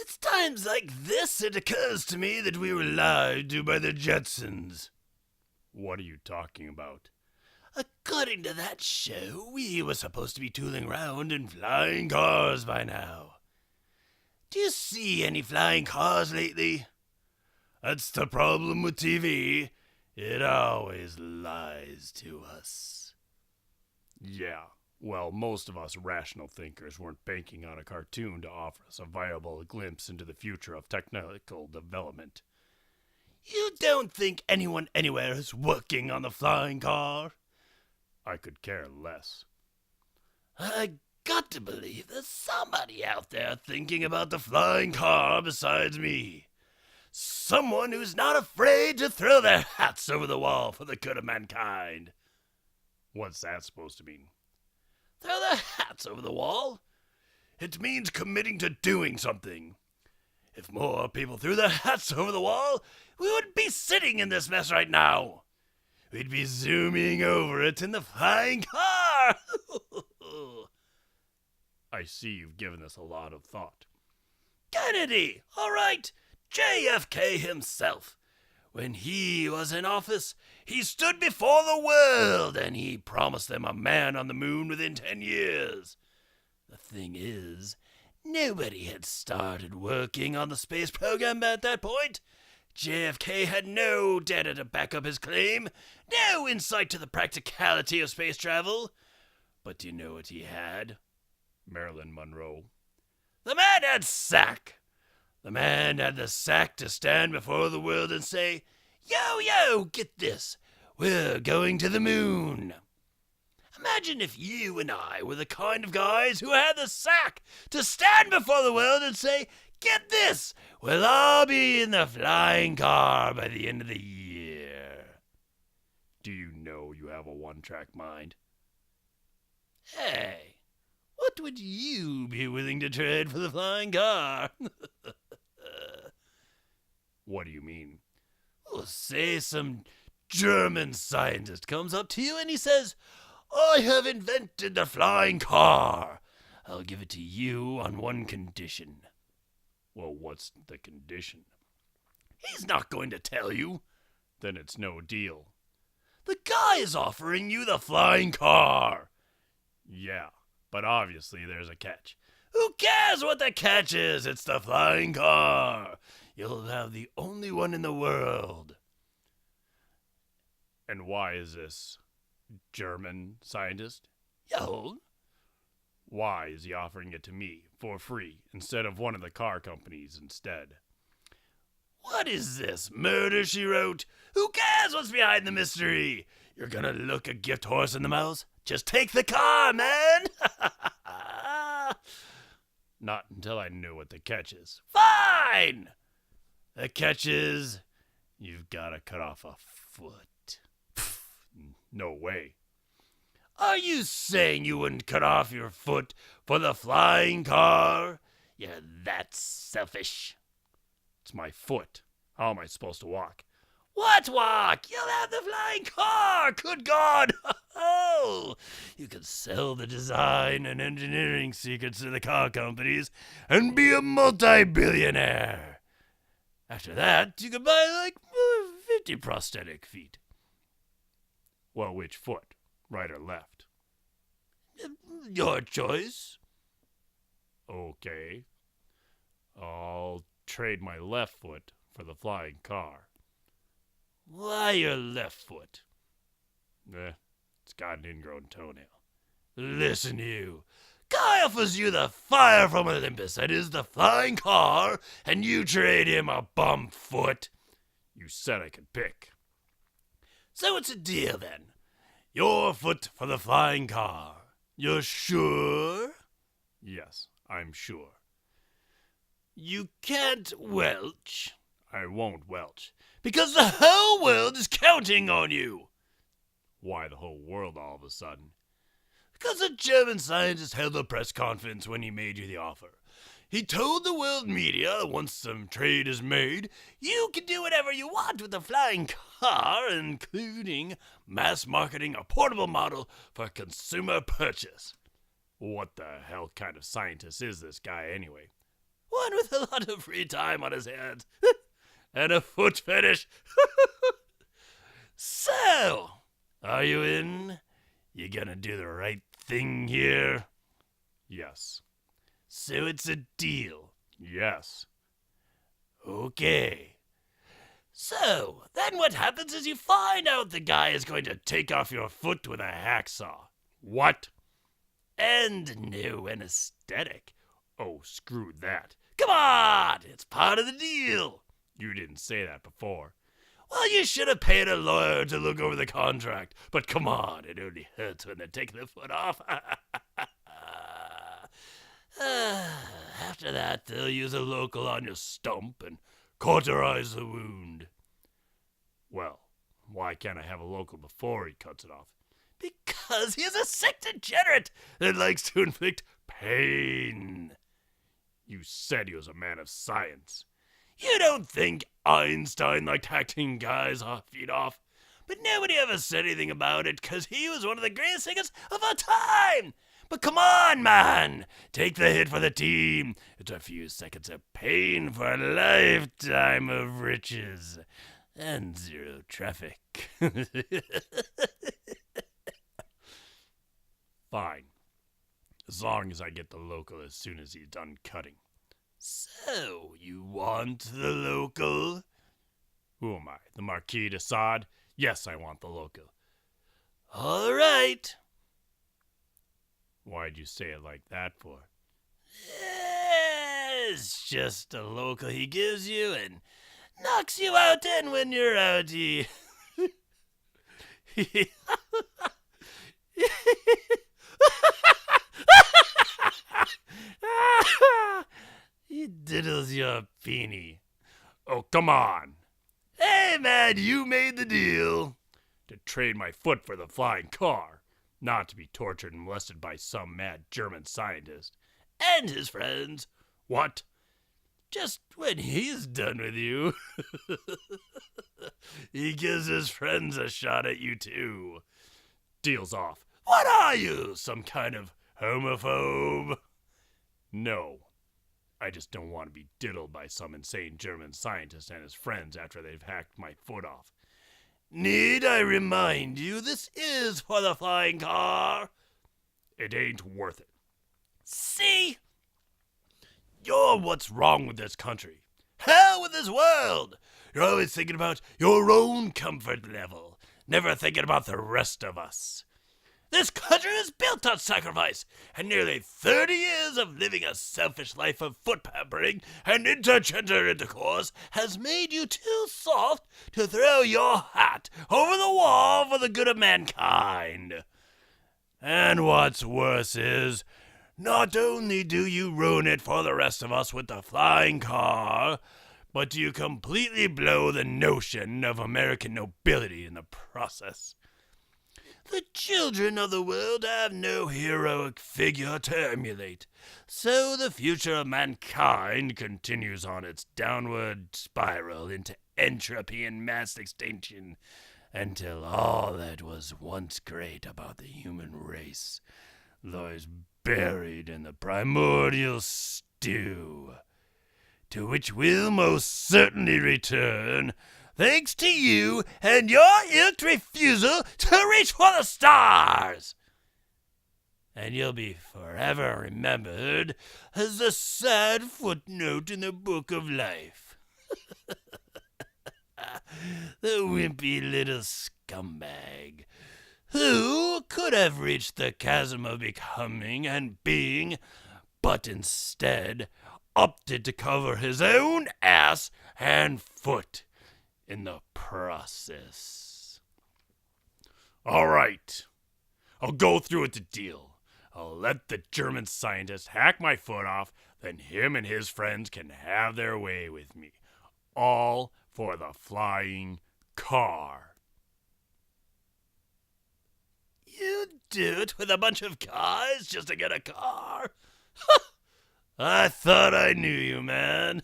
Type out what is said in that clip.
It's times like this it occurs to me that we were lied to by the Jetsons. What are you talking about? According to that show, we were supposed to be tooling around in flying cars by now. Do you see any flying cars lately? That's the problem with TV. It always lies to us. Yeah, well, most of us rational thinkers weren't banking on a cartoon to offer us a viable glimpse into the future of technical development. You don't think anyone anywhere is working on the flying car? I could care less. I got to believe there's somebody out there thinking about the flying car besides me. Someone who's not afraid to throw their hats over the wall for the good of mankind. What's that supposed to mean? Throw their hats over the wall? It means committing to doing something. If more people threw their hats over the wall, we wouldn't be sitting in this mess right now. We'd be zooming over it in the flying car. I see you've given this a lot of thought. Kennedy, all right. JFK himself. When he was in office, he stood before the world and he promised them a man on the moon within 10 years. The thing is, nobody had started working on the space program at that point. JFK had no data to back up his claim, no insight to the practicality of space travel. But do you know what he had? Marilyn Monroe. The man had sack. The man had the sack to stand before the world and say, yo, get this, we're going to the moon. Imagine if you and I were the kind of guys who had the sack to stand before the world and say, get this, we'll all be in the flying car by the end of the year. Do you know you have a one-track mind? Hey, what would you be willing to trade for the flying car? What do you mean? Well, say some German scientist comes up to you and he says, I have invented the flying car. I'll give it to you on one condition. Well, what's the condition? He's not going to tell you. Then it's no deal. The guy is offering you the flying car. Yeah, but obviously there's a catch. Who cares what the catch is? It's the flying car. You'll have the only one in the world. And why is this German scientist? Yo. Why is he offering it to me for free instead of one of the car companies instead? What is this, Murder, She Wrote? Who cares what's behind the mystery? You're gonna look a gift horse in the mouth? Just take the car, man! Not until I know what the catch is. Fine! The catch is, you've gotta cut off a foot. No way. Are you saying you wouldn't cut off your foot for the flying car? You're that selfish. It's my foot. How am I supposed to walk? What walk? You'll have the flying car! Good God! Oh! You could sell the design and engineering secrets to the car companies and be a multi-billionaire. After that, you could buy like 50 prosthetic feet. Well, which foot? Right or left? Your choice. Okay. I'll trade my left foot for the flying car. Why your left foot? It's got an ingrown toenail. Listen, you. Guy offers you the fire from Olympus, that is the flying car, and you trade him a bum foot. You said I could pick. So it's a deal then. Your foot for the flying car. You're sure? Yes, I'm sure. You can't welch. I won't welch. Because the whole world is counting on you. Why the whole world all of a sudden? Because a German scientist held a press conference when he made you the offer. He told the world media once some trade is made, you can do whatever you want with the flying car, including mass marketing a portable model for consumer purchase. What the hell kind of scientist is this guy anyway? One with a lot of free time on his hands. And a foot fetish. So, are you in? You gonna do the right thing here? Yes. So it's a deal. Yes. Okay. So, then what happens is you find out the guy is going to take off your foot with a hacksaw. What? And no anesthetic. Oh, screw that. Come on! It's part of the deal. You didn't say that before. Well, you should have paid a lawyer to look over the contract. But come on, it only hurts when they take the foot off. After that, they'll use a local on your stump and cauterize the wound. Well, why can't I have a local before he cuts it off? Because he's a sick degenerate that likes to inflict pain. You said he was a man of science. You don't think Einstein liked hacking guys' feet off? But nobody ever said anything about it because he was one of the greatest singers of our time. But come on, man. Take the hit for the team. It's a few seconds of pain for a lifetime of riches. And zero traffic. Fine. As long as I get the local as soon as he's done cutting. So, you want the local? Who am I, the Marquis de Sade? Yes, I want the local. All right. Why'd you say it like that for? It's just a local he gives you and knocks you out, and when you're out, he he diddles your peenie. Oh, come on. Hey, man, you made the deal. To trade my foot for the flying car. Not to be tortured and molested by some mad German scientist. And his friends. What? Just when he's done with you, he gives his friends a shot at you, too. Deal's off. What are you, some kind of homophobe? No. I just don't want to be diddled by some insane German scientist and his friends after they've hacked my foot off. Need I remind you, this is for the flying car? It ain't worth it. See? You're what's wrong with this country. Hell with this world. You're always thinking about your own comfort level, never thinking about the rest of us. This country is built on sacrifice, and nearly 30 years of living a selfish life of foot pampering and intergender intercourse has made you too soft to throw your hat over the wall for the good of mankind. And what's worse is, not only do you ruin it for the rest of us with the flying car, but you completely blow the notion of American nobility in the process. The children of the world have no heroic figure to emulate, so the future of mankind continues on its downward spiral into entropy and mass extinction, until all that was once great about the human race lies buried in the primordial stew, to which we'll most certainly return, thanks to you and your ill refusal to reach for the stars. And you'll be forever remembered as the sad footnote in the book of life. The wimpy little scumbag who could have reached the chasm of becoming and being, but instead opted to cover his own ass and foot in the process. All right. I'll go through with the deal. I'll let the German scientist hack my foot off, then him and his friends can have their way with me. All for the flying car. You do it with a bunch of guys just to get a car? I thought I knew you, man.